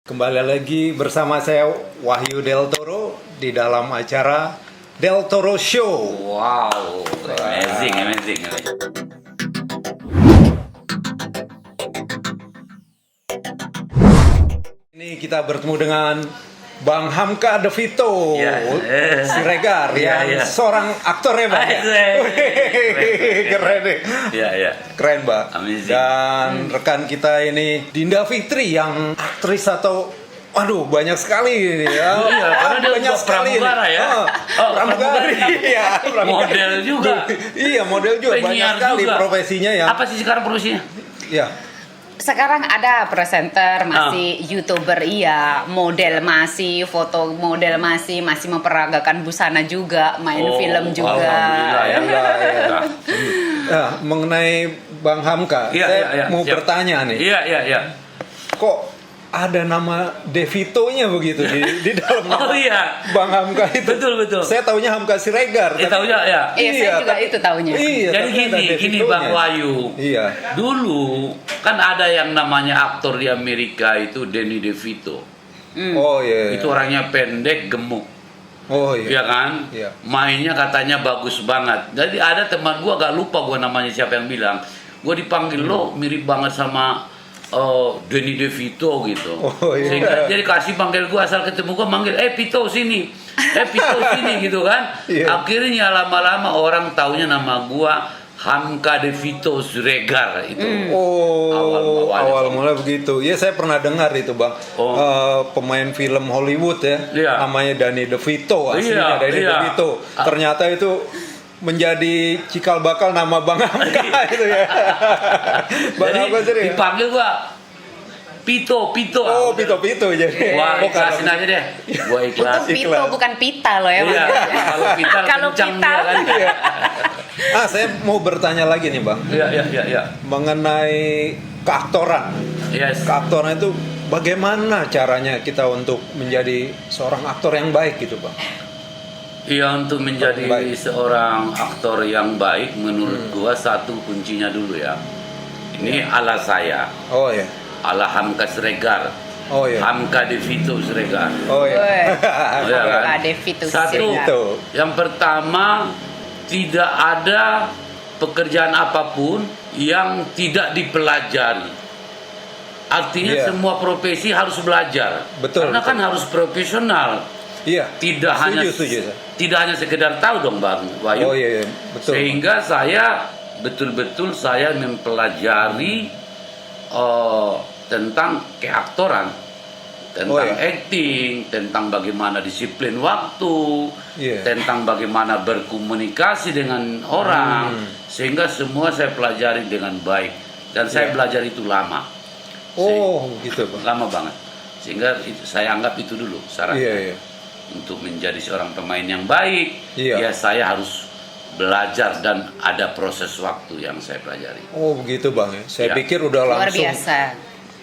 Kembali lagi bersama saya Wahyu Del Toro di dalam acara Del Toro Show. Wow, amazing. Ini kita bertemu dengan Bang Hamka De Vito, Siregar, yang seorang aktor ya Bang. Keren deh. Iya. Keren Bang. Amazing. Dan rekan kita ini Dinda Fitri yang aktris atau banyak sekali ini ya. Iya, karena dia banyak juga pramugara ya. Pramugara. Iya, Model juga. Iya, model juga. Banyak Penyiar sekali juga. profesinya ya. Apa sih sekarang profesinya? Iya. Sekarang ada presenter, masih YouTuber iya, model masih, foto model masih memperagakan busana juga, main film juga. Alhamdulillah ya. Ya, mengenai Bang Hamka, saya mau bertanya nih. Iya. Kok ada nama De Vito-nya begitu di dalam nama Bang Hamka itu? Betul. Saya taunya Hamka Siregar. Taunya ya. Iya, saya juga itu taunya. Iya, jadi gini Bang Wahyu. Iya. Dulu kan ada yang namanya aktor di Amerika itu Danny DeVito. Oh iya. Itu orangnya pendek, gemuk. Oh iya. Iya kan? Iya. Mainnya katanya bagus banget. Jadi ada teman gua, gak lupa gua namanya siapa yang bilang, gua dipanggil lo mirip banget sama Danny DeVito gitu. Oh, iya. Sehingga jadi kasih panggil gua, asal ketemu gua manggil Vito sini. Vito sini gitu kan. Iya. Akhirnya lama-lama orang taunya nama gua Hamka De Vito Siregar itu. Awal mula begitu. Ya saya pernah dengar itu Bang. Pemain film Hollywood ya. Iya. Namanya Danny DeVito aslinya Danny DeVito. Ternyata itu menjadi cikal bakal nama Bang Hamka itu ya. Bang Hamka sendiri. Dipanggil gua Pito. Oh, Pito jadi. Wah, ikhlasin aja deh. Gua ikhlas. Itu Pito bukan pita loh ya. Iya, kalau pita Kalau kencang pita. dia kan. Iya. Saya mau bertanya lagi nih Bang. Iya. Mengenai keaktoran. Yes. Keaktoran itu bagaimana caranya kita untuk menjadi seorang aktor yang baik gitu Bang? Iya, untuk menjadi Baik. seorang aktor yang baik menurut gua satu kuncinya dulu ya. Ini ala saya. Oh ya. Ala Hamka Siregar. Oh ya. Hamka De Vito Siregar. Oh ya. Iya kan? Hamka De Vito Satu, Siregar. yang pertama, tidak ada pekerjaan apapun yang tidak dipelajari. Artinya Iya. semua profesi harus belajar. Betul, Karena betul. kan harus profesional. Iya. Tidak Setuju. tidak hanya sekedar tahu dong Bang Wahyu. Oh iya, betul. Sehingga saya betul-betul saya mempelajari tentang keaktoran, tentang acting, tentang bagaimana disiplin waktu, tentang bagaimana berkomunikasi dengan orang, sehingga semua saya pelajari dengan baik dan saya belajar itu lama. Gitu Bang. Lama banget. Sehingga saya anggap itu dulu syaratnya. Iya. Untuk menjadi seorang pemain yang baik, Iya. ya saya harus belajar dan ada proses waktu yang saya pelajari. Oh begitu Bang ya. Saya Iya. pikir udah Luar langsung biasa.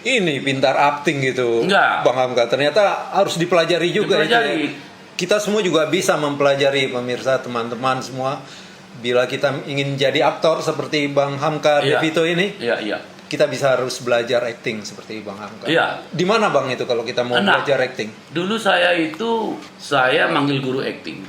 ini pintar acting gitu. Enggak. Bang Hamka ternyata harus dipelajari juga Dipelajari. itu. Kita semua juga bisa mempelajari pemirsa teman-teman semua. Bila kita ingin jadi aktor seperti Bang Hamka De Vito ini, Iya. kita bisa harus belajar acting seperti Bang Hamka. Iya. Di mana Bang itu kalau kita mau belajar acting? Dulu saya manggil guru acting.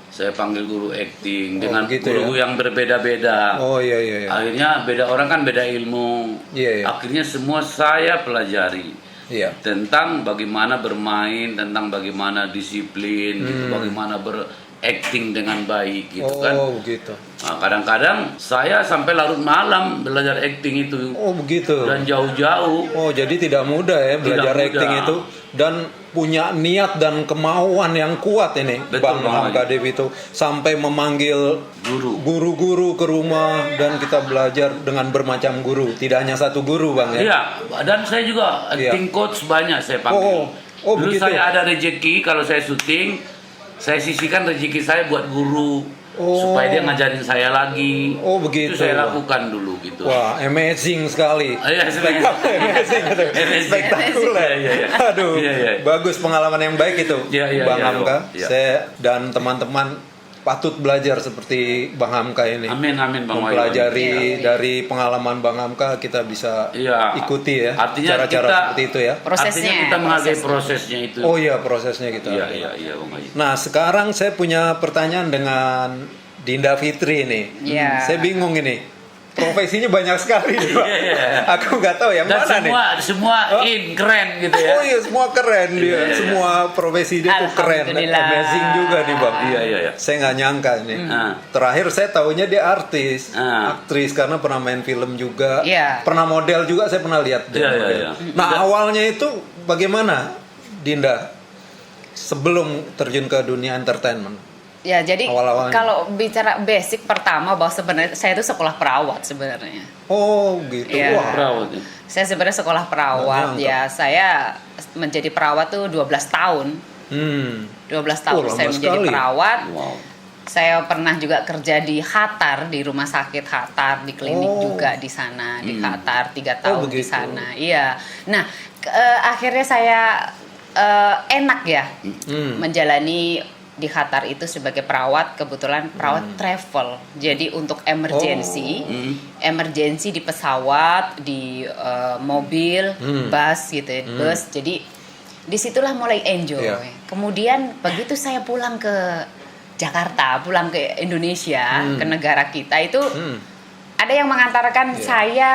Saya panggil guru acting dengan gitu guru yang berbeda-beda. Oh iya. Akhirnya beda orang kan beda ilmu. Iya. Akhirnya semua saya pelajari. Iya. Tentang bagaimana bermain, tentang bagaimana disiplin, gitu, bagaimana berakting dengan baik gitu kan. Oh begitu. Nah, kadang-kadang saya sampai larut malam belajar acting itu. Oh begitu. Dan jauh-jauh. Oh jadi tidak mudah ya belajar Tidak acting mudah. itu dan punya niat dan kemauan yang kuat ini. Betul, Bang Hamka De Vito sampai memanggil guru-guru ke rumah dan kita belajar dengan bermacam guru, tidak hanya satu guru Bang ya. Iya, dan saya juga acting coach banyak saya panggil. Dulu begitu. saya ada rezeki kalau saya syuting, saya sisihkan rezeki saya buat guru supaya dia ngajarin saya lagi. Oh begitu. Itu saya lakukan dulu gitu. Wah, amazing sekali. Iya, Amazing gitu. Spektakuler. Iya. Aduh, Iya. bagus pengalaman yang baik itu, Iya, Bang Hamka. iya. Saya dan teman-teman patut belajar seperti Bang Hamka ini. Amin Bang Wayu. Mempelajari dari pengalaman Bang Hamka, kita bisa ikuti ya. Artinya cara-cara kita, seperti itu ya. Artinya kita menghargai prosesnya itu. Oh iya, prosesnya kita. Iya Bang Wayu. Nah, sekarang saya punya pertanyaan dengan Dinda Fitri nih. Saya bingung ini. Profesinya banyak sekali nih, Pak. Aku nggak tahu yang dan mana nih. Semua keren gitu ya. Oh iya, semua keren dia. Semua profesi dia tuh keren. Amazing juga nih, Bang. Iya. Saya nggak nyangka nih. Terakhir saya tahunya dia artis, aktris karena pernah main film juga. Pernah model juga, saya pernah lihat. Iya. Nah, awalnya itu bagaimana, Dinda? Sebelum terjun ke dunia entertainment. Ya, jadi kalau bicara basic pertama bahwa sebenarnya saya itu sekolah perawat sebenarnya. Oh, gitu. Ya. Wah. Perawat. Saya sebenarnya sekolah perawat. Ya, saya menjadi perawat tuh 12 tahun. 12 tahun saya menjadi perawat. Wow. Saya pernah juga kerja di Qatar, di rumah sakit Qatar, di klinik juga di sana, di Qatar 3 tahun di sana. Iya. Nah, akhirnya saya enak ya menjalani di Qatar itu sebagai perawat, kebetulan perawat travel. Jadi untuk emergency di pesawat, di mobil, bus gitu ya, bus. Jadi disitulah mulai enjoy. Kemudian begitu saya pulang ke Jakarta, pulang ke Indonesia, ke negara kita itu ada yang mengantarkan saya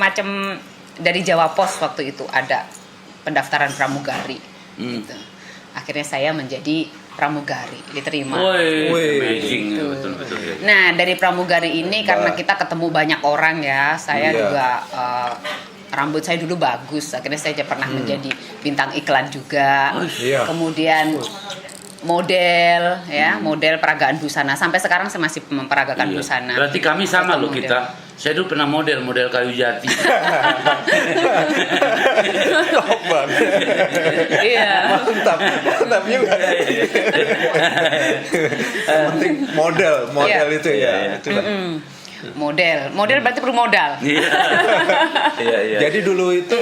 macam dari Jawa Pos waktu itu ada pendaftaran pramugari. Gitu. Akhirnya saya menjadi pramugari, diterima. Amazing. Betul. Nah, dari pramugari ini karena kita ketemu banyak orang ya, saya juga rambut saya dulu bagus, akhirnya saya pernah menjadi bintang iklan juga. Kemudian model peragaan busana, sampai sekarang saya masih memperagakan busana. Berarti kami sama loh kita. Saya dulu pernah model kayu jati. Top banget. Iya. Mantap juga. Penting model itu ya. Itulah. Model berarti perlu modal. Iya. Jadi dulu itu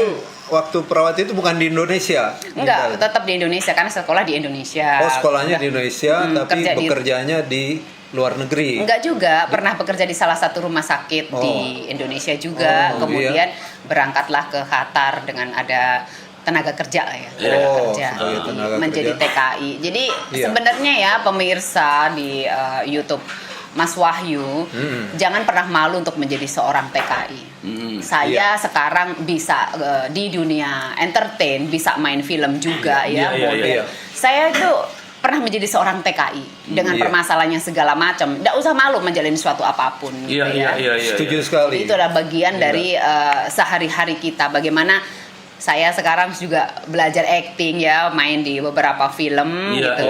waktu perawat itu bukan di Indonesia? Enggak, tetap di Indonesia karena sekolah di Indonesia. Oh, sekolahnya di Indonesia, tapi bekerjanya di luar negeri? Enggak juga, pernah bekerja di salah satu rumah sakit di Indonesia juga. Kemudian berangkatlah ke Qatar dengan ada tenaga kerja lah ya, menjadi TKI. Jadi sebenarnya ya pemirsa di YouTube Mas Wahyu, jangan pernah malu untuk menjadi seorang TKI. Saya sekarang bisa di dunia entertain, bisa main film juga model. Saya itu pernah menjadi seorang TKI dengan permasalahannya segala macam. Nggak usah malu menjalani suatu apapun. Iya. Setuju sekali. Itu adalah bagian dari sehari-hari kita. Bagaimana saya sekarang juga belajar acting ya, main di beberapa film gitu.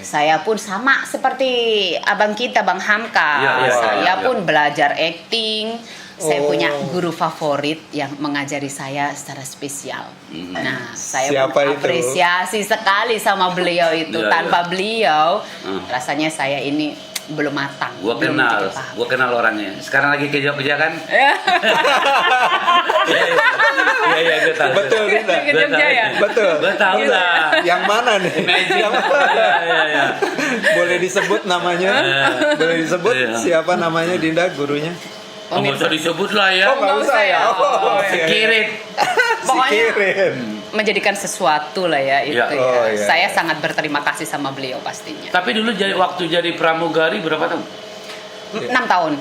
Saya pun sama seperti abang kita, Bang Hamka. Saya pun belajar acting. Saya punya guru favorit yang mengajari saya secara spesial. Nah, saya apresiasi sekali sama beliau itu. Tanpa beliau, rasanya saya ini belum matang. Gua kenal orangnya. Sekarang lagi ke Jogja kan? Iya, gue tahu. Betul, Ke Jogja ya? Betul. Gue tahu lah. Yang mana nih? Yang mana? Boleh disebut namanya? Boleh disebut siapa namanya, Dinda, gurunya? Nggak usah disebut lah ya. Nggak usah ya. Kirit. Pokoknya menjadikan sesuatu lah ya itu Saya sangat berterima kasih sama beliau pastinya. Tapi dulu waktu jadi pramugari berapa tahun? 6 tahun.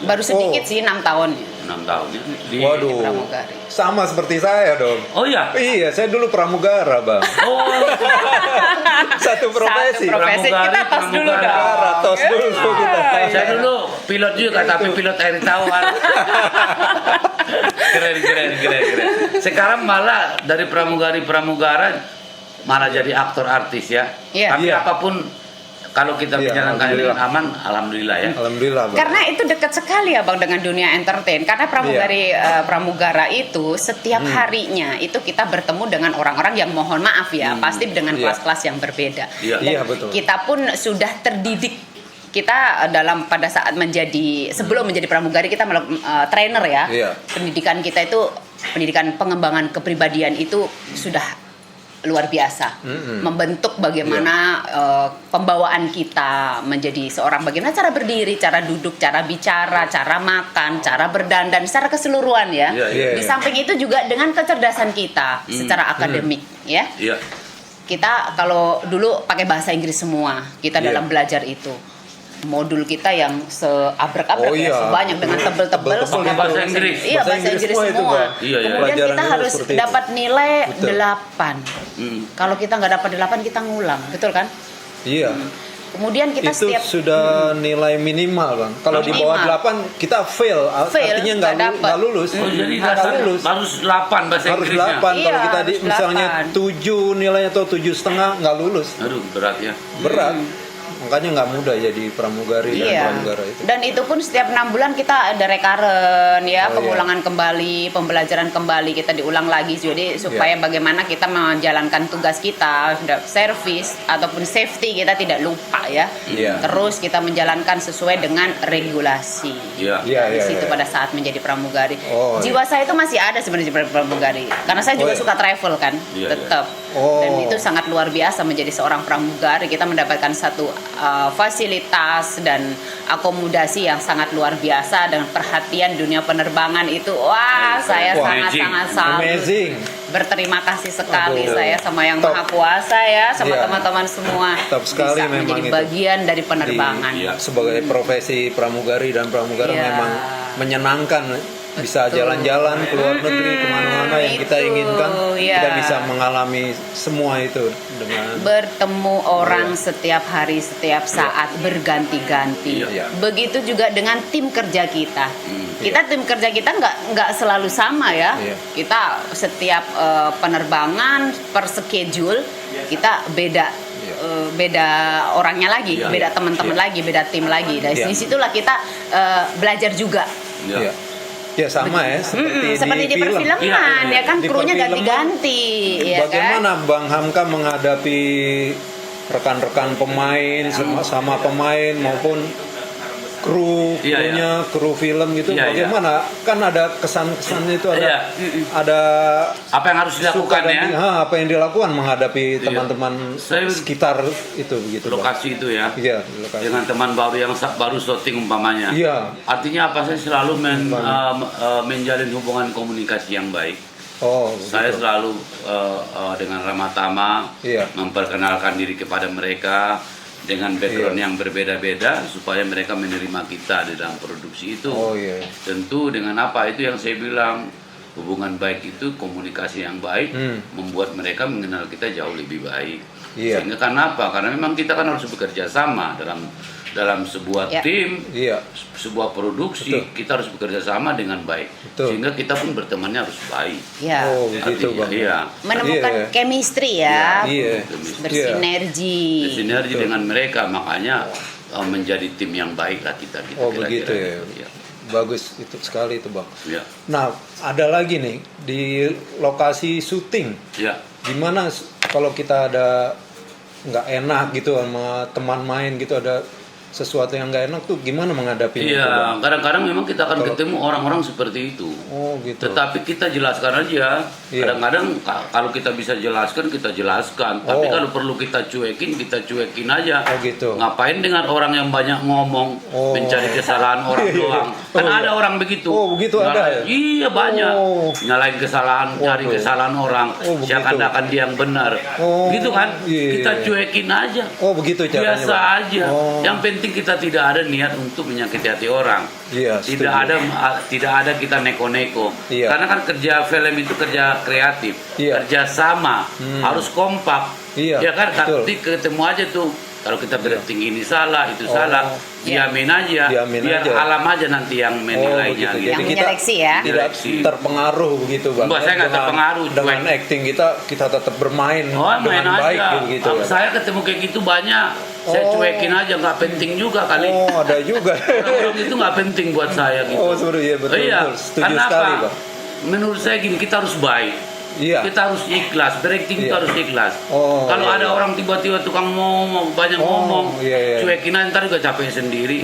Baru sedikit sih 6 tahun. 6 tahun ya. Waduh. Pramugari. Sama seperti saya dong. Oh iya. Iya, saya dulu pramugara, Bang. Oh. Satu profesi. Kita tos dulu dong. Tos dulu kita. Saya dulu pilot juga, tapi pilot air tawar. Keren. Sekarang malah dari pramugara malah jadi aktor artis ya. Tapi apapun kalau kita menjalankan dengan aman, alhamdulillah ya. Alhamdulillah, Bang. Karena itu dekat sekali ya, Bang, dengan dunia entertain. Karena pramugara itu setiap harinya itu kita bertemu dengan orang-orang yang mohon maaf ya, pasti dengan kelas-kelas yang berbeda. Iya, betul. Kita pun sudah terdidik. Kita pada saat sebelum menjadi pramugari kita trainer ya. Pendidikan kita itu pendidikan pengembangan kepribadian itu sudah luar biasa, membentuk bagaimana pembawaan kita menjadi seorang, bagaimana cara berdiri, cara duduk, cara bicara, cara makan, cara berdandan secara keseluruhan ya. Di samping itu juga dengan kecerdasan kita secara akademik ya. Kita kalau dulu pakai bahasa Inggris semua, kita dalam belajar itu. Modul kita yang seabrek-abrek sebanyak dengan tebel-tebel pakai bahasa Inggris. Iya, bahasa Inggris semua. Kemudian kita harus dapat nilai 8. Kalau kita nggak dapat 8 kita ngulang, betul kan? Iya. Kemudian kita itu setiap sudah nilai minimal, Bang. Kalau di bawah 8 kita fail artinya nggak lulus. Jadi lulus. harus 8 bahasa Inggrisnya. Harus 8. Kalau kita misalnya 7 nilainya atau 7,5 nggak lulus. Aduh, berat ya. Berat. Makanya nggak mudah jadi pramugari dan pramugara itu. Dan itu pun setiap 6 bulan kita ada recurrent pengulangan kembali, pembelajaran kembali, kita diulang lagi. Jadi supaya bagaimana kita menjalankan tugas kita, servis ataupun safety kita tidak lupa ya. Terus kita menjalankan sesuai dengan regulasi. Di situ pada saat menjadi pramugari. Jiwa saya itu masih ada sebenarnya pramugari. Karena saya juga suka travel kan, tetap. Dan itu sangat luar biasa menjadi seorang pramugari. Kita mendapatkan satu fasilitas dan akomodasi yang sangat luar biasa, dan perhatian dunia penerbangan itu saya sangat berterima kasih sekali saya sama Yang Maha Kuasa ya, sama teman-teman semua sekali bisa menjadi bagian dari penerbangan. Sebagai profesi pramugari dan pramugara memang menyenangkan, bisa jalan-jalan ke luar negeri kemana-mana yang kita inginkan. Kita bisa mengalami semua itu dengan bertemu orang setiap hari, setiap saat, berganti-ganti. Begitu juga dengan tim kerja kita. Tim kerja kita nggak selalu sama ya. Kita setiap penerbangan per schedule kita beda orangnya lagi, beda teman-teman lagi, beda tim lagi. Dari situlah kita belajar juga. Ya sama ya, seperti di perfilman ya kan, krunya ganti-ganti ya. Bagaimana kan? Bang Hamka menghadapi rekan-rekan pemain sama pemain maupun krunya kru film gitu, bagaimana kan ada kesan-kesannya itu, ada apa yang harus dilakukan apa yang dilakukan menghadapi teman-teman sekitar itu begitu lokasi Bang. Itu ya lokasi. Dengan teman baru yang baru syuting umpamanya artinya apa, saya selalu menjalin hubungan komunikasi yang baik. Saya selalu dengan ramah tamah memperkenalkan diri kepada mereka dengan background yang berbeda-beda supaya mereka menerima kita di dalam produksi itu. Tentu dengan apa itu yang saya bilang, hubungan baik itu komunikasi yang baik membuat mereka mengenal kita jauh lebih baik. Sehingga kenapa? Karena memang kita kan harus bekerja sama dalam sebuah tim, sebuah produksi. Kita harus bekerja sama dengan baik. Sehingga kita pun bertemannya harus baik. Begitu Bang. Menemukan chemistry bersinergi. Bersinergi dengan mereka, makanya menjadi tim yang baik lah kita. Begitu ya. Bagus itu sekali itu Bang. Nah, ada lagi nih di lokasi syuting. Gimana kalau kita ada nggak enak gitu sama teman main gitu, ada sesuatu yang nggak enak tuh gimana menghadapinya? Kadang-kadang memang kita akan ketemu orang-orang seperti itu. Gitu. Tetapi kita jelaskan aja. Kadang-kadang kalau kita bisa jelaskan, kita jelaskan. Tapi kalau perlu kita cuekin aja. Gitu. Ngapain dengan orang yang banyak ngomong, mencari kesalahan orang doang? Kan ada orang begitu. Begitu ada ya? Iya banyak. Nyalain kesalahan, cari kesalahan orang. Seakan-akan dia yang benar. Gitu kan? Kita cuekin aja. Begitu caranya. Biasa aja. Yang penting kita tidak ada niat untuk menyakiti hati orang. Tidak ada kita neko-neko. Karena kan kerja film itu kerja kreatif, kerja sama, harus kompak. Ya kan, tapi ketemu aja tuh. Kalau kita berarti ini salah, itu salah, diamin aja, biar alam aja nanti yang menilainya. Gitu. Jadi kita tidak terpengaruh begitu Bang. Saya nggak terpengaruh. Dengan acting kita tetap bermain dengan baik gitu. Saya ketemu kayak gitu banyak. Saya cuekin aja, nggak penting juga kali. Ada juga. Orang itu nggak penting buat saya gitu. Betul. Setuju sekali Bang. Menurut saya gini, kita harus baik. Kita harus ikhlas, berakting itu harus ikhlas. Kalau ada orang tiba-tiba tukang ngomong, banyak ngomong, cuekin aja, ntar juga capek sendiri.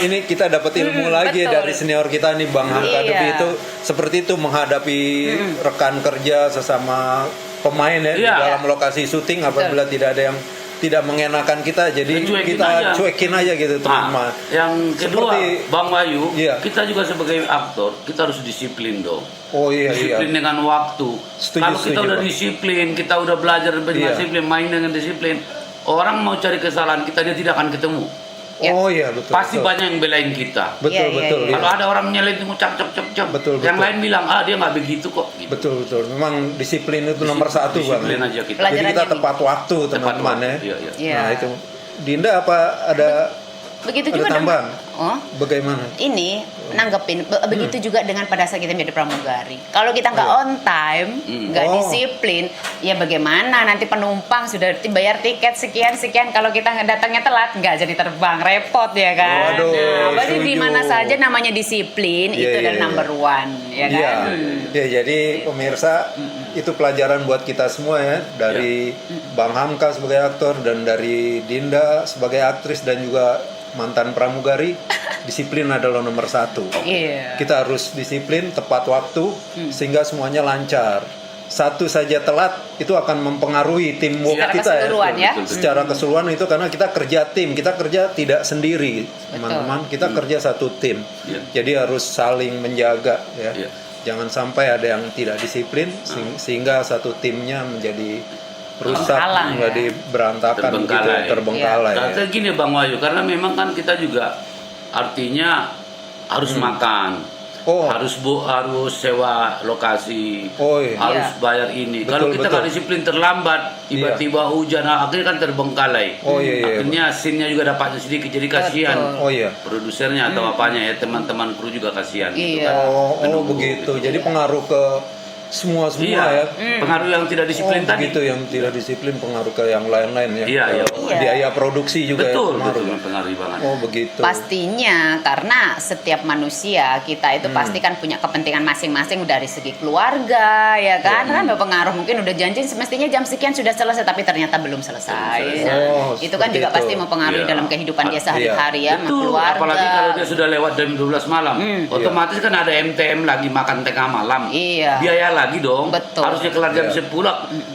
Ini kita dapat ilmu lagi dari senior kita nih Bang Hamka Devi itu seperti itu menghadapi rekan kerja sesama pemain ya di dalam lokasi syuting apabila tidak ada yang tidak mengenakan kita, jadi kita cuekin aja gitu terima. Yang kedua, Bang Wahyu, kita juga sebagai aktor kita harus disiplin dong. Disiplin dengan waktu. Kalau kita udah disiplin, kita udah belajar berdisiplin, main dengan disiplin, orang mau cari kesalahan kita dia tidak akan ketemu. Betul. Pasti banyak yang belain kita. Betul. Kalau ada orang nyalain itu cak. Betul. Yang lain bilang dia nggak begitu kok. Gitu. Betul. Memang disiplin itu nomor satu Bang. Disiplin aja kita. Jadi kita tepat waktu teman-teman ya. Nah itu. Dinda apa ada? Begitu juga tambahan. Bagaimana? Ini nanggepin begitu juga dengan pada saat kita menjadi pramugari. Kalau kita nggak on time, nggak disiplin, ya bagaimana nanti penumpang sudah dibayar tiket sekian. Kalau kita datangnya telat, nggak jadi terbang, repot ya kan. Berarti di mana saja namanya disiplin itu adalah number one, ya kan. Jadi pemirsa itu pelajaran buat kita semua ya dari Bang Hamka sebagai aktor dan dari Dinda sebagai aktris dan juga mantan pramugari, disiplin adalah nomor satu. Kita harus disiplin, tepat waktu, sehingga semuanya lancar. Satu saja telat itu akan mempengaruhi teamwork kita secara keseluruhan itu karena kita kerja tim, kita kerja tidak sendiri, teman-teman. Kita kerja satu tim, jadi harus saling menjaga ya. Jangan sampai ada yang tidak disiplin sehingga satu timnya menjadi rusak, menjadi berantakan, terbengkalai. Karena gini Bang Wahyu, karena memang kan kita juga artinya harus makan, harus sewa lokasi, harus bayar ini. Kalau kita nggak disiplin terlambat, tiba-tiba hujan, akhirnya kan terbengkalai. Akhirnya scene-nya juga dapatnya sedikit, jadi kasihan. Produsernya atau apanya ya, teman-teman kru juga kasihan. Gitu kan. Begitu. Jadi pengaruh ke semua ya. Pengaruh yang tidak disiplin tadi. Begitu, yang tidak disiplin pengaruh ke yang lain-lain ya. Biaya produksi juga betul, ya. Betul, pengaruh banget. Begitu. Pastinya karena setiap manusia kita itu pasti kan punya kepentingan masing-masing dari segi keluarga ya kan. Kan berpengaruh, mungkin udah janji semestinya jam sekian sudah selesai tapi ternyata belum selesai. Itu kan juga pasti mempengaruhi dalam kehidupan dia sehari-hari ya, sama keluarga. Apalagi kalau dia sudah lewat jam 12 malam. Otomatis kan ada MTM lagi, makan tengah malam. Biaya lagi dong. Betul. Harusnya kelar jam 10.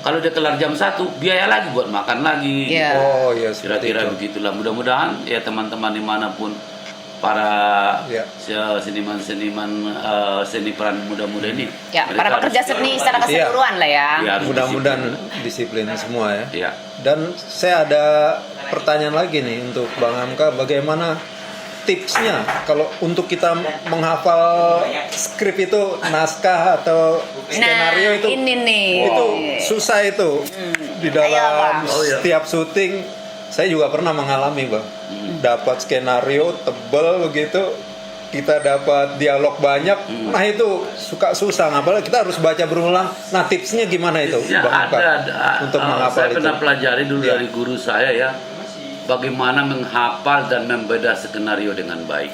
Kalau dia kelar jam 1, biaya lagi buat makan lagi. Kira-kira begitulah. Mudah-mudahan ya teman-teman dimanapun para seniman-seniman seni peran muda-muda ini. Para pekerja seni secara keseluruhan lah ya. Mudah-mudahan disiplin semua ya. Dan saya ada pertanyaan lagi nih untuk Bang Hamka, bagaimana tipsnya kalau untuk kita menghafal skrip itu, naskah atau skenario itu susah itu di dalam setiap syuting. Saya juga pernah mengalami Bang, dapat skenario tebal begitu, kita dapat dialog banyak, nah itu suka susah, apalagi kita harus baca berulang. Nah tipsnya gimana itu Bang Hamka untuk menghafal itu? Saya pernah pelajari dulu dari guru saya ya, bagaimana menghafal dan membedah skenario dengan baik.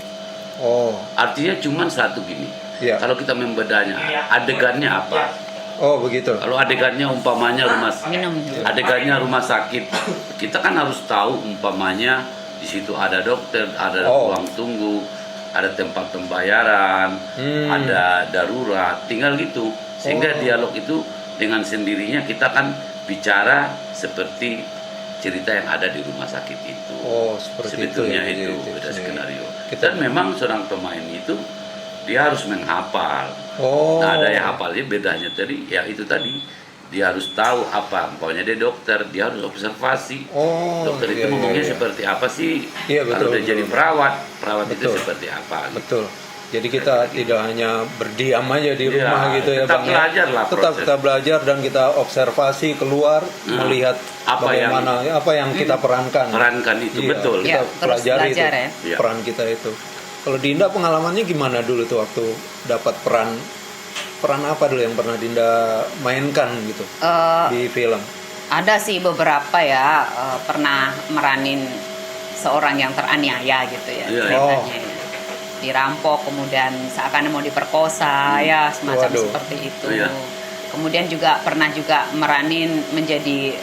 Artinya cuma satu gini. Kalau kita membedahnya, adegannya apa? Begitu. Kalau adegannya umpamanya rumah sakit, kita kan harus tahu umpamanya di situ ada dokter, ada ruang tunggu, ada tempat pembayaran, ada darurat, tinggal gitu. Sehingga dialog itu dengan sendirinya kita kan bicara seperti cerita yang ada di rumah sakit itu. Sebetulnya itu beda skenario. Dan memang seorang pemain itu dia harus menghafal. Nah, ada yang hafalnya bedanya tadi, ya itu tadi. Dia harus tahu apa, pokoknya dia dokter, dia harus observasi. Dokter itu ngomongnya seperti apa sih? Kalau dia jadi perawat itu seperti apa? Betul. Jadi kita tidak hanya berdiam aja di rumah gitu ya Bang. Tetap kita belajar dan kita observasi keluar, melihat bagaimana apa yang kita perankan. Itu betul. Kita pelajari itu peran kita itu. Kalau Dinda pengalamannya gimana dulu tuh waktu dapat peran apa dulu yang pernah Dinda mainkan gitu di film? Ada sih beberapa ya, pernah meranin seorang yang teraniaya gitu ya ceritanya. dirampok, kemudian seakan mau diperkosa, ya semacam seperti itu. Kemudian juga pernah juga meranin menjadi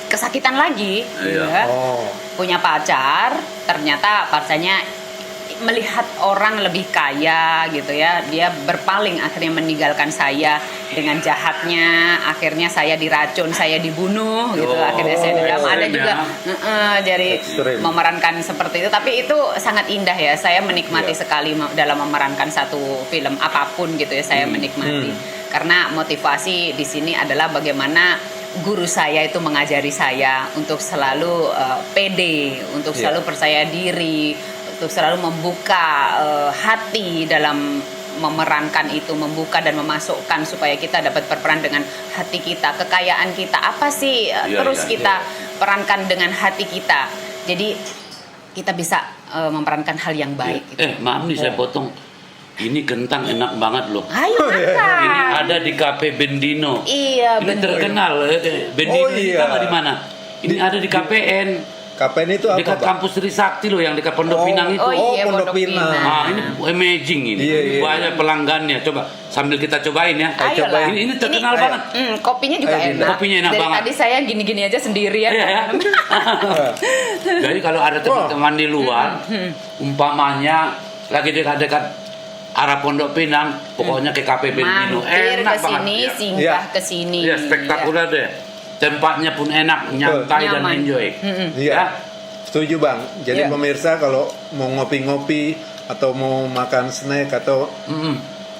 kesakitan lagi, ya. Punya pacar, ternyata pacarnya melihat orang lebih kaya gitu ya, dia berpaling, akhirnya meninggalkan saya dengan jahatnya, akhirnya saya diracun, saya dibunuh gitu, akhirnya saya dendam. Ada juga jadi memerankan seperti itu, tapi itu sangat indah ya, saya menikmati sekali dalam memerankan satu film apapun gitu ya, saya menikmati karena motivasi di sini adalah bagaimana guru saya itu mengajari saya untuk selalu pede, untuk selalu percaya diri, untuk selalu membuka hati dalam memerankan itu, membuka dan memasukkan supaya kita dapat berperan dengan hati kita, kekayaan kita apa sih kita perankan dengan hati kita, jadi kita bisa memerankan hal yang baik. Maaf nih saya potong. Ini kentang enak banget loh. Ayo makan. Ini ada di Cafe Bendino. Iya, ini terkenal. Bendino di mana? Ini ada di KPN. KPN itu apa? Dekat kampus Trisakti loh, yang dekat Pondok Pinang itu. Pondok Pinang. Ini amazing ini. Banyak pelanggannya. Coba sambil kita cobain ya. Ayolah. Ini terkenal banget. Kopinya juga enak. Kopinya enak banget. Tadi saya gini-gini aja sendirian. Iya, ya. Jadi kalau ada teman-teman di luar, umpamanya lagi dekat-dekat arah Pondok Pinang, pokoknya ke Cafe Bendino, enak banget. Singgah ke sini. Iya, spektakuler deh. Tempatnya pun enak, nyantai dan enjoy. Iya. Setuju Bang. Jadi pemirsa kalau mau ngopi-ngopi atau mau makan snack atau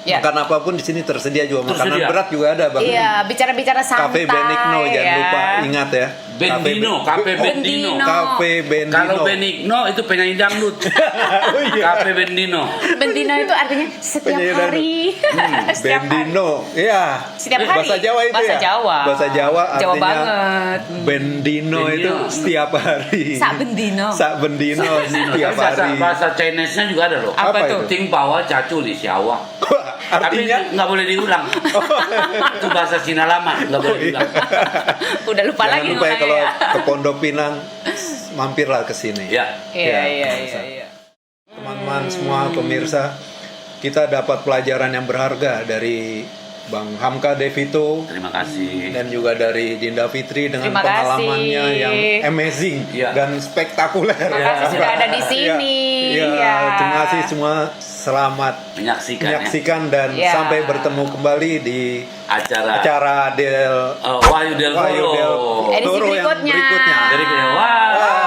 makan apapun di sini tersedia juga. Makanan berat juga ada Bang. Iya, bicara-bicara santai. Cafe Benigno, jangan lupa ingat ya. Cafe Bendino. Cafe Bendino. Kalau Benigno itu penyanyi dangdut. Cafe Bendino. Bendino itu artinya setiap hari. Bendino, iya. Setiap hari. Bahasa Jawa itu Bahasa Jawa. Bahasa Jawa artinya Jawa banget. Bendino itu setiap hari. Sak Bendino. Sak Bendino setiap hari. Bahasa Chinese-nya juga ada loh. Apa tuh? Ting bawa cacu di Siawa. Tapi nggak boleh diulang. Itu bahasa Cina lama, nggak boleh diulang. Udah lupa Jangan lagi. Lupa ya kalau ke Pondok Pinang, mampirlah ke sini. Iya. Teman-teman semua pemirsa, kita dapat pelajaran yang berharga dari Bang Hamka Devito. Terima kasih. Dan juga dari Dinda Fitri dengan pengalamannya yang amazing dan spektakuler. Terima kasih sudah ada di sini. Terima kasih semua. Selamat menyaksikan dan sampai bertemu kembali di acara Wahyu Del Toro edisi berikutnya. Wah.